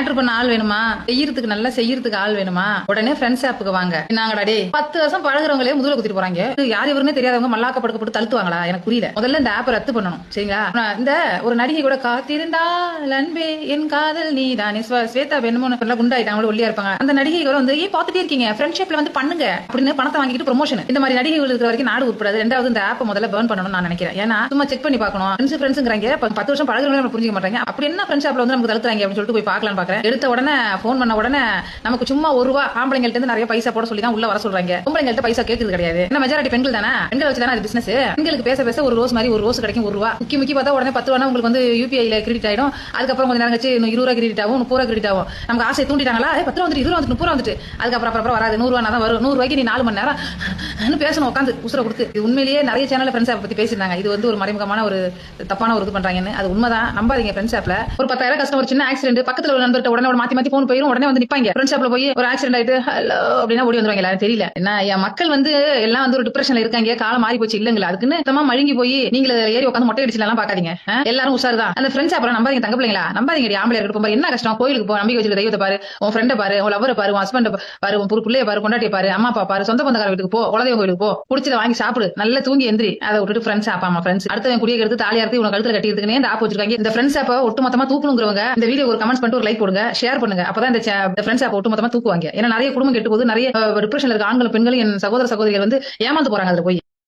Matter பண்ண ஆள் வேணுமா, செய்யறதுக்கு நல்லா செய்யறதுக்கு ஆள் வேணுமா, உடனே ஃப்ரெண்ட்ஸ் ஆப்புக்கு வாங்க. நாங்கடா டே 10 வருஷம் பழகுறவங்களே முதுகுல குத்திட்டு போறாங்க. யார் இவருன்னு தெரியாதவங்க மல்லாக்க படுக்க போட்டு தழுத்துவாங்களா? எனக்கு புரியல. முதல்ல இந்த ஆப் ரத்து பண்ணணும். சரிங்களா? இந்த ஒரு நடிகை கூட காத்திருந்தால் அன்பே என் காதல் நீ தானே ஸ்வேதா பெண்மோன்னு குண்டாயிட்டாங்க, ஒல்லியா இருப்பாங்க. அந்த நடிகை கூட வந்து ஏன் பாத்துட்டே இருக்கீங்க, ஃப்ரெண்ட்ஷிப்ல வந்து பண்ணுங்க அப்படின்னு பணத்தை வாங்கிட்டு ப்ரொமோஷன். இந்த மாதிரி நடிகைகள் இருக்கிற வரைக்கும் நாடு உட்படாது. ரெண்டாவது இந்த ஆப் முதல்ல பர்ன் பண்ணணும்னு நான் நினைக்கிறேன். ஏன்னா சும்மா செக் பண்ணி பார்க்கணும். ஃப்ரெண்ட்ஸ்ங்கிறாங்க 10 வருஷம் பழகுறவங்க நம்ம புரிஞ்சுக்க மாட்டாங்க. அப்படி என்ன ஃப்ரெண்ட்ஸ் ஆப்ல வந்து நமக்கு தழுத்துறாங்க அப்படின்னு சொல்லிட்டு போய் பார்க்கலாம் பாக்குறேன். எடுத்த உடனே போன் பண்ண உடனே நமக்கு சும்மா ₹1 ஆம்பளைங்கள்ட்ட இருந்து நிறைய பைசா போட சொல்லி தான் உள்ள வர சொல்றாங்க. பொம்பளைங்கள்ட்ட பைசா கேட்கறது கிடையாது. என்ன மெஜாரிட்டி பெண்கள் தானே, பெண்கள் வச்சு தானே அது பிசினஸ். பெண்களுக்கு பேச பேச ஒரு ரோஸ் மாதிரி ஒரு ரோஸ் கிடைக்கும் ₹1. முக்கி பார்த்தா உடனே 10 ரூபா உங்களுக்கு வந்து யூபிஐல கிரெடிட் ஆயிடும். அதுக்கப்புறம் கொஞ்சம் நேரம் கழிச்சு ₹20 கிரெடிட் ஆகும், ₹30 கிரெடிட் ஆகும். நமக்கு ஆசை தூண்டிட்டாங்களா, 10 ரூபா வந்துட்டு, 20 வந்துட்டு, 30 வந்துட்டு, அதுக்கப்புறம் வராது. ₹100 தான் வரும். ₹100 நீ 4 மணி நேரம் பேசணும் உட்காந்து உசுர கொடுத்து. இது உண்மையிலேயே நிறைய சேனல்ல ஃப்ரெண்ட்ஸ் ஆப் பத்தி பேசிருந்தாங்க. இது வந்து ஒரு மறைமுகமான ஒரு தப்பான ஒரு இது பண்றாங்கன்னு. அது உண்மைதான், நம்பாதீங்க. ஃப்ரெண்ட்ஸ் ஆப்ல ஒரு 10,000 கஷ்டம், ஒரு சின்ன ஆக்சிடென்ட், பக்கத்துல ஒரு நண்பர்கிட்ட உடனே மாத்தி போன் போயிடும், உடனே வந்து நிப்பாங்க. ஃப்ரெண்ட்ஸ் ஆப்ல போய் ஒரு ஆக்சிடென்ட் ஆயிட்டு ஹலோ அப்படின்னா ஓடி வந்துருவாங்க. எல்லாரும் தெரியல என்ன என் மக்கள் வந்து எல்லாம் வந்து ஒரு டிப்ரெஷன்ல இருக்காங்க. காலம் மாறி போச்சு இல்லங்களா, அதுக்குன்னு சுத்தமா மழுங்கி போய் நீங்க ஏறி உட்காந்து மொட்டை அடிச்சுலாம் பாக்காதீங்க. எல்லாரும் உஷாருதான். அந்த ஃப்ரெண்ட்ஸ் ஆப்ல நம்பாதீங்க. தங்க பிள்ளைங்களா நம்பாதீங்க. ஆம்பளை இருக்கட்டும், என்ன கஷ்டம், கோயிலுக்கு போ, நம்பிக்கை வச்சுக்க தெய்வத்தை பாரு, உன் ஃப்ரெண்டை பாரு, உன் லவரை பாரு, உன் ஹஸ்பண்ட் பாரு, உன் பிள்ளைய பாரு, கொண்டாட்டிய பாரு, அம்மா அப்பா பாரு, சொந்த பந்தக்கார வீட்டுக்கு போ, குலதெய்வ கோயிலுக்கு போ, குடிச்சதை வாங்கி சாப்பிடு, நல்லா தூங்கி எந்திரி. அதை விட்டுட்டு ஃப்ரெண்ட்ஸ் ஆப் ஆமா ஃப்ரெண்ட்ஸ் அடுத்தவன் குடிய எடுத்து தாலியா இருந்து உனக்கு கழுத்துல கட்டிக்கிறதுக்குனே இந்த ஆப் வச்சிருக்காங்க. இந்த ஃப்ரெண்ட்ஸ் ஆப்பை ஒட்டுமொத்தமா தூக்கணுங்கிறவங்க இந்த வீடியோ ஒரு கமெண்ட்ஸ் பண்ணிட்டு ஒரு லைக் போடுங்க, ஷேர் பண்ணுங்க. அப்பதான் இந்த ஃப்ரெண்ட்ஸ் ஆப் ஒட்டுமொத்தமா தூக்குவாங்க. ஏன்னா நிறைய குடும்பம் கெட்டு போது, நிறைய டிப்ரெஷன்ல இருக்க ஆண்களும் பெண்களும் என் சகோதர சகோதரிகள் வந்து ஏமாந்து போறாங்க அதுல போய்.